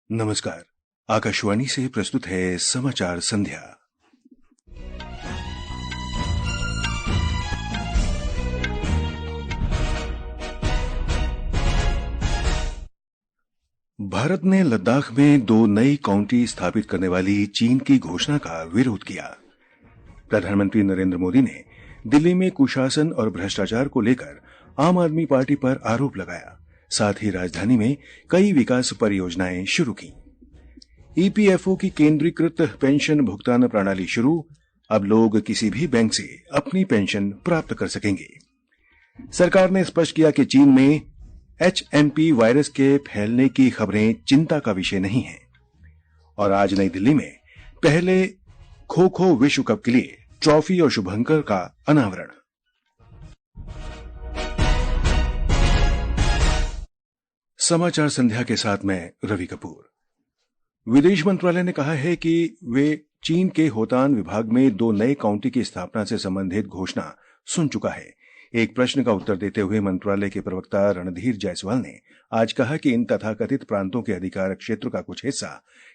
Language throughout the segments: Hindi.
नमस्कार। आकाशवाणी से प्रस्तुत है समाचार संध्या। भारत ने लद्दाख में 2 नई काउंटी स्थापित करने वाली चीन की घोषणा का विरोध किया। प्रधानमंत्री नरेंद्र मोदी ने दिल्ली में कुशासन और भ्रष्टाचार को लेकर आम आदमी पार्टी पर आरोप लगाया। साथ ही राजधानी में कई विकास परियोजनाएं शुरू की। ईपीएफओ की केंद्रीकृत पेंशन भुगतान प्रणाली शुरू। अब लोग किसी भी बैंक से अपनी पेंशन प्राप्त कर सकेंगे। सरकार ने स्पष्ट किया कि चीन में एचएमपी वायरस के फैलने की खबरें चिंता का विषय नहीं है। और आज नई दिल्ली में पहले खो खो विश्व कप के लिए ट्रॉफी और शुभंकर का अनावरण। समाचार संध्या के साथ मैं रवि कपूर। विदेश मंत्रालय ने कहा है कि वे चीन के होतान विभाग में 2 नए काउंटी की स्थापना से संबंधित घोषणा सुन चुका है। एक प्रश्न का उत्तर देते हुए मंत्रालय के प्रवक्ता रणधीर जायसवाल ने आज कहा कि इन तथाकथित प्रांतों के अधिकार क्षेत्र का कुछ हिस्सा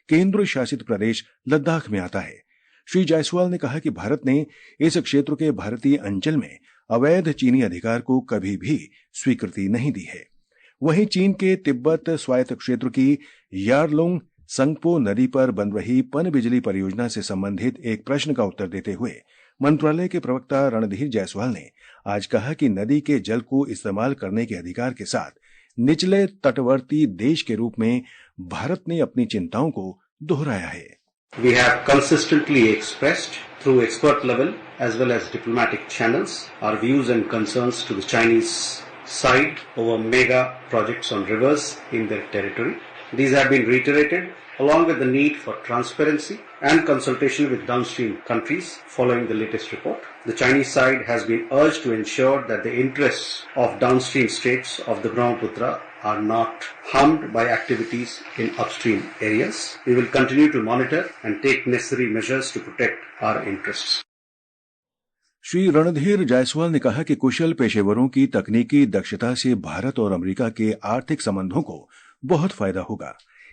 केंद्र शासित प्रदेश लद्दाख में आता है। श्री जायसवाल ने कहा कि भारत ने इस क्षेत्र के भारतीय अंचल में अवैध चीनी अधिकार को कभी भी स्वीकृति नहीं दी है। वहीं चीन के तिब्बत स्वायत्त क्षेत्र की यारलुंग संगपो नदी पर बन रही पन बिजली परियोजना से संबंधित एक प्रश्न का उत्तर देते हुए मंत्रालय के प्रवक्ता रणधीर जायसवाल ने आज कहा कि नदी के जल को इस्तेमाल करने के अधिकार के साथ निचले तटवर्ती देश के रूप में भारत ने अपनी चिंताओं को दोहराया है। We have consistently expressed through expert level as well as diplomatic channels our views and concerns to the Chinese side over mega projects on rivers in their territory. These have been reiterated along with the need for transparency and consultation with downstream countries following the latest report. The Chinese side has been urged to ensure that the interests of downstream states of the Brahmaputra are not harmed by activities in upstream areas. We will continue to monitor and take necessary measures to protect our interests. Shri Randhir Jaiswal ने कहा कि कुशल पेशेवरों की तकनीकी दक्षता से भारत और अमेरिका के आर्थिक संबंधों को बहुत फायदा होगा।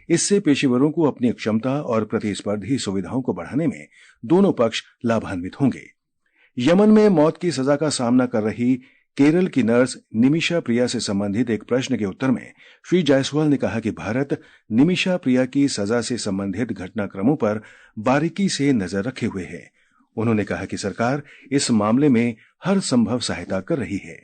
इससे पेशेवरों को अपनी क्षमता और प्रतिस्पर्धी सुविधाओं को बढ़ाने में दोनों पक्ष लाभान्वित होंगे। यमन में मौत की सजा का सामना कर रही केरल की नर्स निमिषा प्रिया से संबंधित एक प्रश्न के उत्तर में श्री जायसवाल ने कहा कि भारत निमिषा प्रिया की सजा से संबंधित घटनाक्रमों पर बारीकी से नजर रखे हुए है। उन्होंने कहा कि सरकार इस मामले में हर संभव सहायता कर रही है।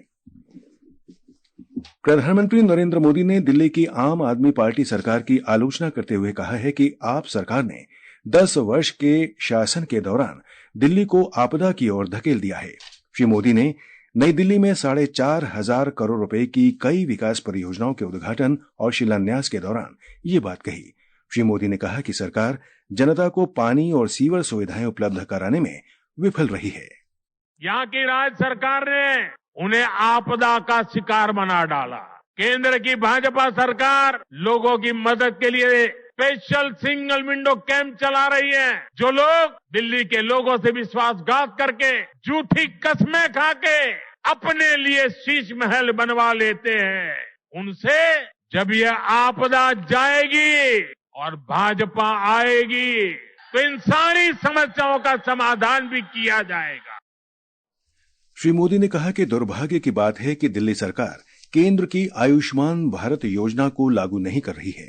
प्रधानमंत्री नरेंद्र मोदी ने दिल्ली की आम आदमी पार्टी सरकार की आलोचना करते हुए कहा है कि आप सरकार ने 10 वर्ष के शासन के दौरान दिल्ली को आपदा की ओर धकेल दिया है। श्री मोदी ने नई दिल्ली में 4,500 करोड़ रुपए की कई विकास परियोजनाओं के उद्घाटन और शिलान्यास के दौरान ये बात कही। श्री मोदी ने कहा कि सरकार जनता को पानी और सीवर सुविधाएं उपलब्ध कराने में विफल रही है। यहाँ की राज्य सरकार ने उन्हें आपदा का शिकार बना डाला। केंद्र की भाजपा सरकार लोगों की मदद के लिए स्पेशल सिंगल विंडो कैंप चला रही है। जो लोग दिल्ली के लोगों से विश्वासघात करके झूठी कस्में खाके अपने लिए शीश महल बनवा लेते हैं, उनसे जब यह आपदा जाएगी और भाजपा आएगी तो इन सारी समस्याओं का समाधान भी किया जाएगा। श्री मोदी ने कहा कि दुर्भाग्य की बात है कि दिल्ली सरकार केंद्र की आयुष्मान भारत योजना को लागू नहीं कर रही है।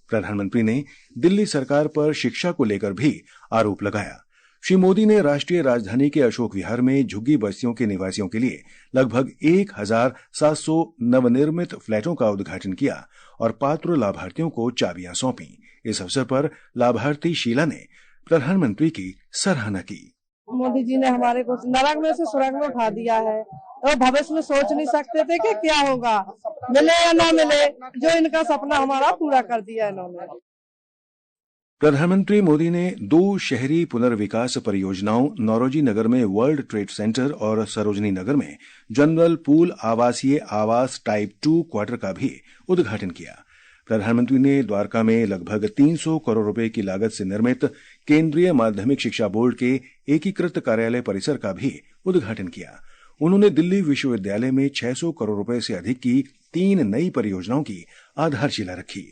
प्रधानमंत्री ने दिल्ली सरकार पर शिक्षा को लेकर भी आरोप लगाया। श्री मोदी ने राष्ट्रीय राजधानी के अशोक विहार में झुग्गी बस्तियों के निवासियों के लिए लगभग 1,700 नवनिर्मित फ्लैटों का उद्घाटन किया और पात्र लाभार्थियों को चाबियां सौंपी। इस अवसर पर लाभार्थी शीला ने प्रधानमंत्री की सराहना की। मोदी जी ने हमारे को नरक में से सुरग में उठा दिया है और भविष्य में सोच नहीं सकते थे कि क्या होगा, मिले या ना मिले, जो इनका सपना हमारा पूरा कर दिया इन्होंने। प्रधानमंत्री मोदी ने 2 शहरी पुनर्विकास परियोजनाओं नौरोजी नगर में वर्ल्ड ट्रेड सेंटर और सरोजनी नगर में जनरल पूल आवासीय आवास टाइप 2 क्वार्टर का भी उद्घाटन किया। प्रधानमंत्री ने द्वारका में लगभग 300 करोड़ रुपए की लागत से निर्मित केंद्रीय माध्यमिक शिक्षा बोर्ड के एकीकृत कार्यालय परिसर का भी उद्घाटन किया। उन्होंने दिल्ली विश्वविद्यालय में 600 करोड़ रुपए से अधिक की 3 नई परियोजनाओं की आधारशिला रखी।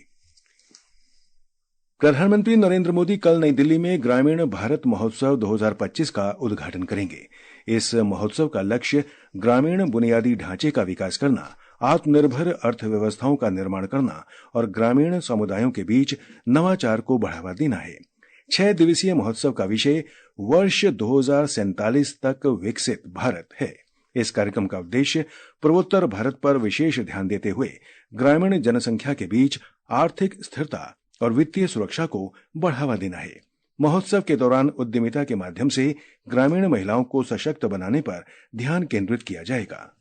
प्रधानमंत्री नरेंद्र मोदी कल नई दिल्ली में ग्रामीण भारत महोत्सव 2025 का उद्घाटन करेंगे। इस महोत्सव का लक्ष्य ग्रामीण बुनियादी ढांचे का विकास करना, आत्मनिर्भर अर्थव्यवस्थाओं का निर्माण करना और ग्रामीण समुदायों के बीच नवाचार को बढ़ावा देना है। 6 दिवसीय महोत्सव का विषय वर्ष 2047 तक विकसित भारत है। इस कार्यक्रम का उद्देश्य पूर्वोत्तर भारत पर विशेष ध्यान देते हुए ग्रामीण जनसंख्या के बीच आर्थिक स्थिरता और वित्तीय सुरक्षा को बढ़ावा देना है। महोत्सव के दौरान उद्यमिता के माध्यम से ग्रामीण महिलाओं को सशक्त बनाने पर ध्यान केंद्रित किया जाएगा।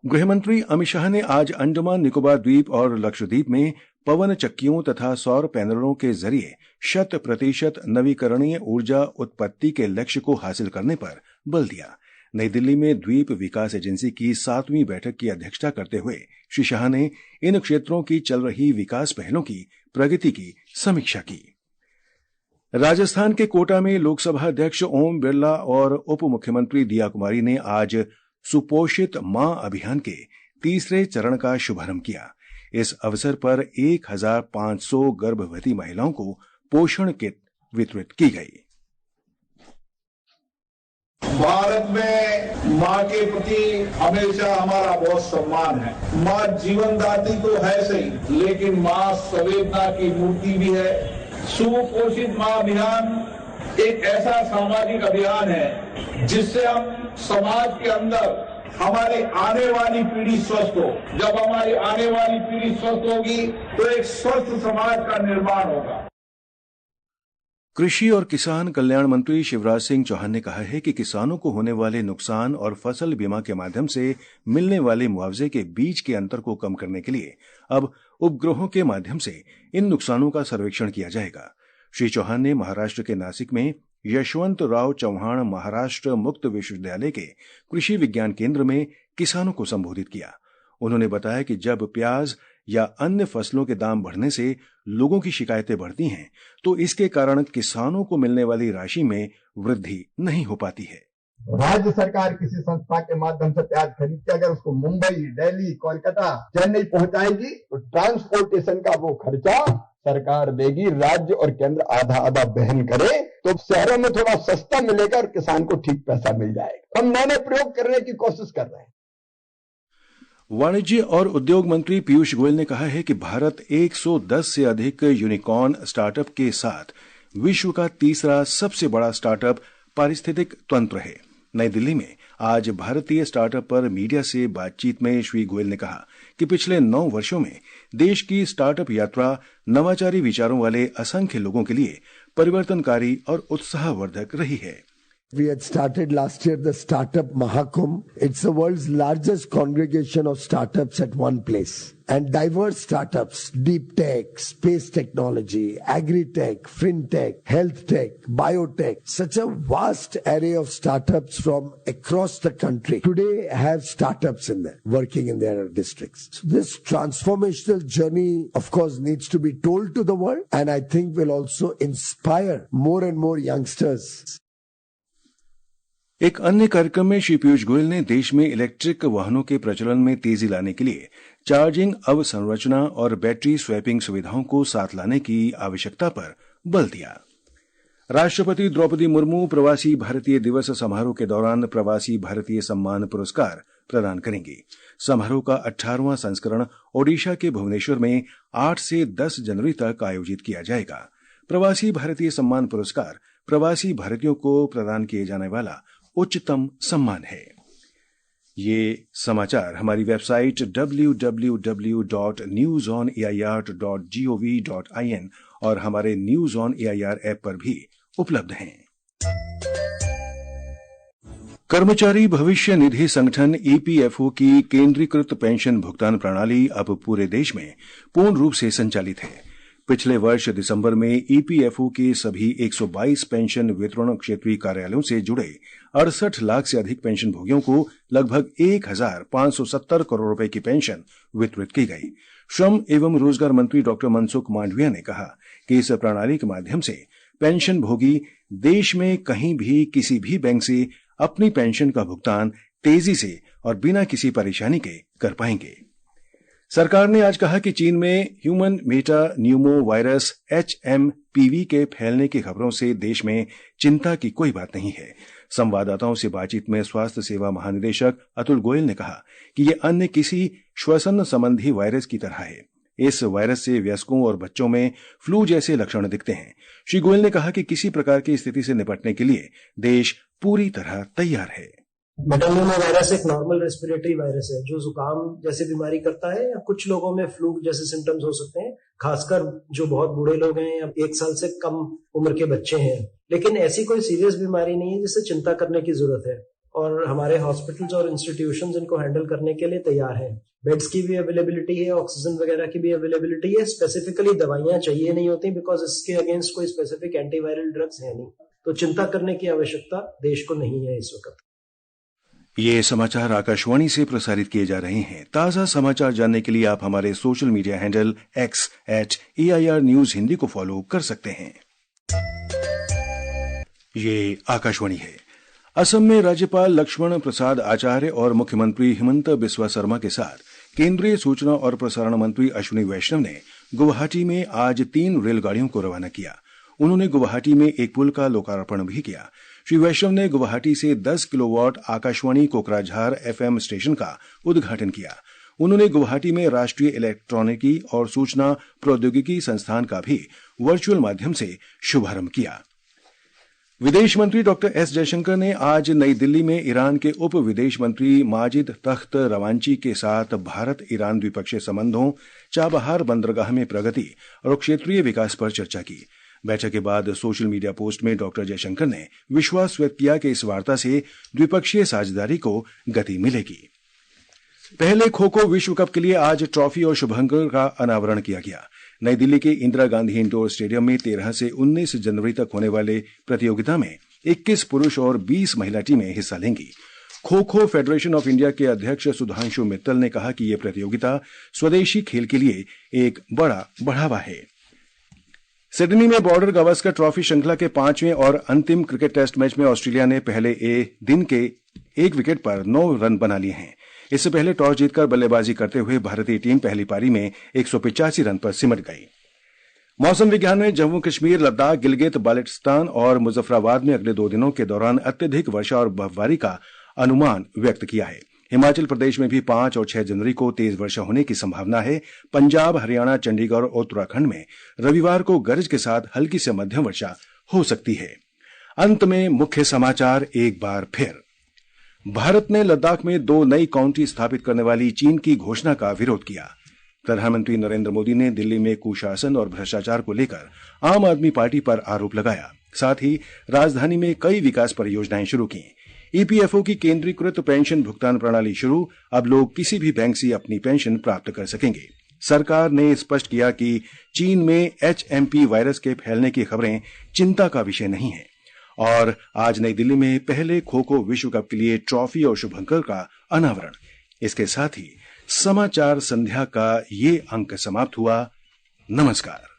गृहमंत्री अमित शाह ने आज अंडमान निकोबार द्वीप और लक्षद्वीप में पवन चक्कियों तथा सौर पैनलों के जरिए 100% नवीकरणीय ऊर्जा उत्पत्ति के लक्ष्य को हासिल करने पर बल दिया। नई दिल्ली में द्वीप विकास एजेंसी की 7वीं बैठक की अध्यक्षता करते हुए श्री शाह ने इन क्षेत्रों की चल रही विकास पहलों की प्रगति की समीक्षा की। राजस्थान के कोटा में लोकसभा अध्यक्ष ओम बिरला और उप मुख्यमंत्री दिया कुमारी ने आज सुपोषित मां अभियान के तीसरे चरण का शुभारंभ किया। इस अवसर पर 1500 गर्भवती महिलाओं को पोषण किट वितरित की गई। भारत में माँ के प्रति हमेशा हमारा बहुत सम्मान है। माँ जीवनदात्री तो है सही, लेकिन माँ संवेदना की मूर्ति भी है। सुपोषित माँ अभियान एक ऐसा सामाजिक अभियान है जिससे हम समाज के अंदर हमारी आने वाली पीढ़ी स्वस्थ हो। जब हमारी आने वाली पीढ़ी स्वस्थ होगी तो एक स्वस्थ समाज का निर्माण होगा। कृषि और किसान कल्याण मंत्री शिवराज सिंह चौहान ने कहा है कि किसानों को होने वाले नुकसान और फसल बीमा के माध्यम से मिलने वाले मुआवजे के बीच के अंतर को कम करने के लिए अब उपग्रहों के माध्यम से इन नुकसानों का सर्वेक्षण किया जाएगा। श्री चौहान ने महाराष्ट्र के नासिक में यशवंतराव चौहान महाराष्ट्र मुक्त विश्वविद्यालय के कृषि विज्ञान केंद्र में किसानों को संबोधित किया। उन्होंने बताया कि जब प्याज या अन्य फसलों के दाम बढ़ने से लोगों की शिकायतें बढ़ती हैं, तो इसके कारण किसानों को मिलने वाली राशि में वृद्धि नहीं हो पाती है। राज्य सरकार किसी संस्था के माध्यम से प्याज खरीद के अगर उसको मुंबई, दिल्ली, कोलकाता, चेन्नई पहुंचाएगी तो ट्रांसपोर्टेशन का वो खर्चा सरकार देगी। राज्य और केंद्र आधा आधा वहन करे तो शहरों में थोड़ा सस्ता मिलेगा और किसान को ठीक पैसा मिल जाएगा। हम नए प्रयोग करने की कोशिश कर रहे हैं। वाणिज्य और उद्योग मंत्री पीयूष गोयल ने कहा है कि भारत 110 से अधिक यूनिकॉर्न स्टार्टअप के साथ विश्व का तीसरा सबसे बड़ा स्टार्टअप पारिस्थितिक तंत्र है। नई दिल्ली में आज भारतीय स्टार्टअप पर मीडिया से बातचीत में श्री गोयल ने कहा कि पिछले 9 वर्षों में देश की स्टार्टअप यात्रा नवाचारी विचारों वाले असंख्य लोगों के लिए परिवर्तनकारी और उत्साहवर्धक रही है। We had started last year the Startup Mahakumbh. It's the world's largest congregation of startups at one place. And diverse startups, deep tech, space technology, agri-tech, fintech, health tech, biotech, such a vast array of startups from across the country today have startups in there, working in their districts. So this transformational journey, of course, needs to be told to the world, and I think will also inspire more and more youngsters. एक अन्य कार्यक्रम में श्री पीयूष गोयल ने देश में इलेक्ट्रिक वाहनों के प्रचलन में तेजी लाने के लिए चार्जिंग अवसंरचना और बैटरी स्वैपिंग सुविधाओं को साथ लाने की आवश्यकता पर बल दिया। राष्ट्रपति द्रौपदी मुर्मू प्रवासी भारतीय दिवस समारोह के दौरान प्रवासी भारतीय सम्मान पुरस्कार प्रदान करेंगी। समारोह का 18वां संस्करण ओडिशा के भुवनेश्वर में 8 से 10 जनवरी तक आयोजित किया जाएगा। प्रवासी भारतीय सम्मान पुरस्कार प्रवासी भारतीयों को प्रदान किए जाने वाला उच्चतम सम्मान है। ये समाचार हमारी वेबसाइट www.newsonair.gov.in और हमारे न्यूज ऑन एआईआर ऐप पर भी उपलब्ध हैं। कर्मचारी भविष्य निधि संगठन ईपीएफओ की केंद्रीकृत पेंशन भुगतान प्रणाली अब पूरे देश में पूर्ण रूप से संचालित है। पिछले वर्ष दिसंबर में ईपीएफओ के सभी 122 पेंशन वितरण क्षेत्रीय कार्यालयों से जुड़े 68 लाख से अधिक पेंशन भोगियों को लगभग 1570 करोड़ रुपए की पेंशन वितरित की गई। श्रम एवं रोजगार मंत्री डॉक्टर मनसुख मांडविया ने कहा कि इस प्रणाली के माध्यम से पेंशन भोगी देश में कहीं भी किसी भी बैंक से अपनी पेंशन का भुगतान तेजी से और बिना किसी परेशानी के कर पाएंगे। सरकार ने आज कहा कि चीन में human Meta Numa virus HMPV के फैलने की खबरों से देश में चिंता की कोई बात नहीं है। संवाददाताओं से बातचीत में स्वास्थ्य सेवा महानिदेशक अतुल गोयल ने कहा कि यह अन्य किसी श्वसन संबंधी वायरस की तरह है। इस वायरस से वयस्कों और बच्चों में फ्लू जैसे लक्षण दिखते हैं। श्री गोयल ने कहा कि किसी प्रकार की स्थिति से निपटने के लिए देश पूरी तरह तैयार है। मेटान्यूमो वायरस एक नॉर्मल रेस्पिरेटरी वायरस है जो जुकाम जैसे बीमारी करता है, या कुछ लोगों में फ्लू जैसे सिम्टम्स हो सकते हैं, खासकर जो बहुत बूढ़े लोग हैं या 1 साल से कम उम्र के बच्चे हैं। लेकिन ऐसी कोई सीरियस बीमारी नहीं है जिससे चिंता करने की जरूरत है, और हमारे हॉस्पिटल्स और इंस्टीट्यूशंस इनको हैंडल करने के लिए तैयार हैं। बेड्स की भी अवेलेबिलिटी है, ऑक्सीजन वगैरह की भी अवेलेबिलिटी है। स्पेसिफिकली दवाइयां चाहिए नहीं होती बिकॉज इसके अगेंस्ट कोई स्पेसिफिक एंटीवायरल ड्रग्स है नहीं, तो चिंता करने की आवश्यकता देश को नहीं है इस वक्त। ये समाचार आकाशवाणी से प्रसारित किए जा रहे हैं। ताजा समाचार जानने के लिए आप हमारे social media handle X @AIR News Hindi को फॉलो कर सकते हैं। ये आकाशवाणी है। असम में राज्यपाल लक्ष्मण प्रसाद आचार्य और मुख्यमंत्री हिमंत बिस्वा शर्मा के साथ केंद्रीय सूचना और प्रसारण मंत्री अश्विनी वैष्णव ने गुवाहाटी में आज 3 रेलगाड़ियों को रवाना किया। उन्होंने गुवाहाटी में एक पुल का लोकार्पण भी किया। श्री वैष्णव ने गुवाहाटी से 10 kilowatt Akashvani Kokrajhar FM station का उद्घाटन किया। उन्होंने गुवाहाटी में राष्ट्रीय इलेक्ट्रॉनिकी और सूचना प्रौद्योगिकी संस्थान का भी वर्चुअल माध्यम से शुभारंभ किया। विदेश मंत्री डॉक्टर एस जयशंकर ने आज नई दिल्ली में ईरान के उप विदेश मंत्री माजिद तख्त रवांची के साथ भारत ईरान द्विपक्षीय संबंधों, चाबहार बंदरगाह में प्रगति और क्षेत्रीय विकास पर चर्चा की। बैठक के बाद सोशल मीडिया पोस्ट में डॉक्टर जयशंकर ने विश्वास व्यक्त किया कि इस वार्ता से द्विपक्षीय साझेदारी को गति मिलेगी। पहले खो खो विश्व कप के लिए आज ट्रॉफी और शुभंकर का अनावरण किया गया। नई दिल्ली के इंदिरा गांधी इंडोर स्टेडियम में 13 से 19 जनवरी तक होने वाले प्रतियोगिता में 21 पुरुष और 20 महिला टीमें हिस्सा लेंगी। Kho kho federation of India के अध्यक्ष सुधांशु मित्तल ने कहा कि यह प्रतियोगिता स्वदेशी खेल के लिए एक बड़ा बढ़ावा है। सिडनी में बॉर्डर गावस्कर ट्रॉफी श्रृंखला के 5वें और अंतिम क्रिकेट टेस्ट मैच में ऑस्ट्रेलिया ने पहले दिन के 1 विकेट पर 9 रन बना लिए हैं। इससे पहले टॉस जीतकर बल्लेबाजी करते हुए भारतीय टीम पहली पारी में 185 रन पर सिमट गई। मौसम विज्ञान ने जम्मू कश्मीर, लद्दाख, गिलगित बाल्टिस्तान और मुजफ्फराबाद में अगले 2 दिनों के दौरान अत्यधिक वर्षा और बर्फबारी का अनुमान व्यक्त किया है। हिमाचल प्रदेश में भी 5 और 6 जनवरी को तेज वर्षा होने की संभावना है। पंजाब, हरियाणा, चंडीगढ़ और उत्तराखंड में रविवार को गरज के साथ हल्की से मध्यम वर्षा हो सकती है। अंत में मुख्य समाचार एक बार फिर। भारत ने लद्दाख में 2 नई काउंटी स्थापित करने वाली चीन की घोषणा का विरोध किया। प्रधानमंत्री नरेंद्र मोदी ने दिल्ली में कुशासन और भ्रष्टाचार को लेकर आम आदमी पार्टी पर आरोप लगाया। साथ ही राजधानी में कई विकास परियोजनाएं शुरू की। EPFO की केंद्रीकृत पेंशन भुगतान प्रणाली शुरू, अब लोग किसी भी बैंक से अपनी पेंशन प्राप्त कर सकेंगे। सरकार ने स्पष्ट किया कि चीन में HMP वायरस के फैलने की खबरें चिंता का विषय नहीं है। और आज नई दिल्ली में पहले खो खो विश्व कप के लिए ट्रॉफी और शुभंकर का अनावरण। इसके साथ ही समाचार संध्या का ये अंक समाप्त हुआ। नमस्कार।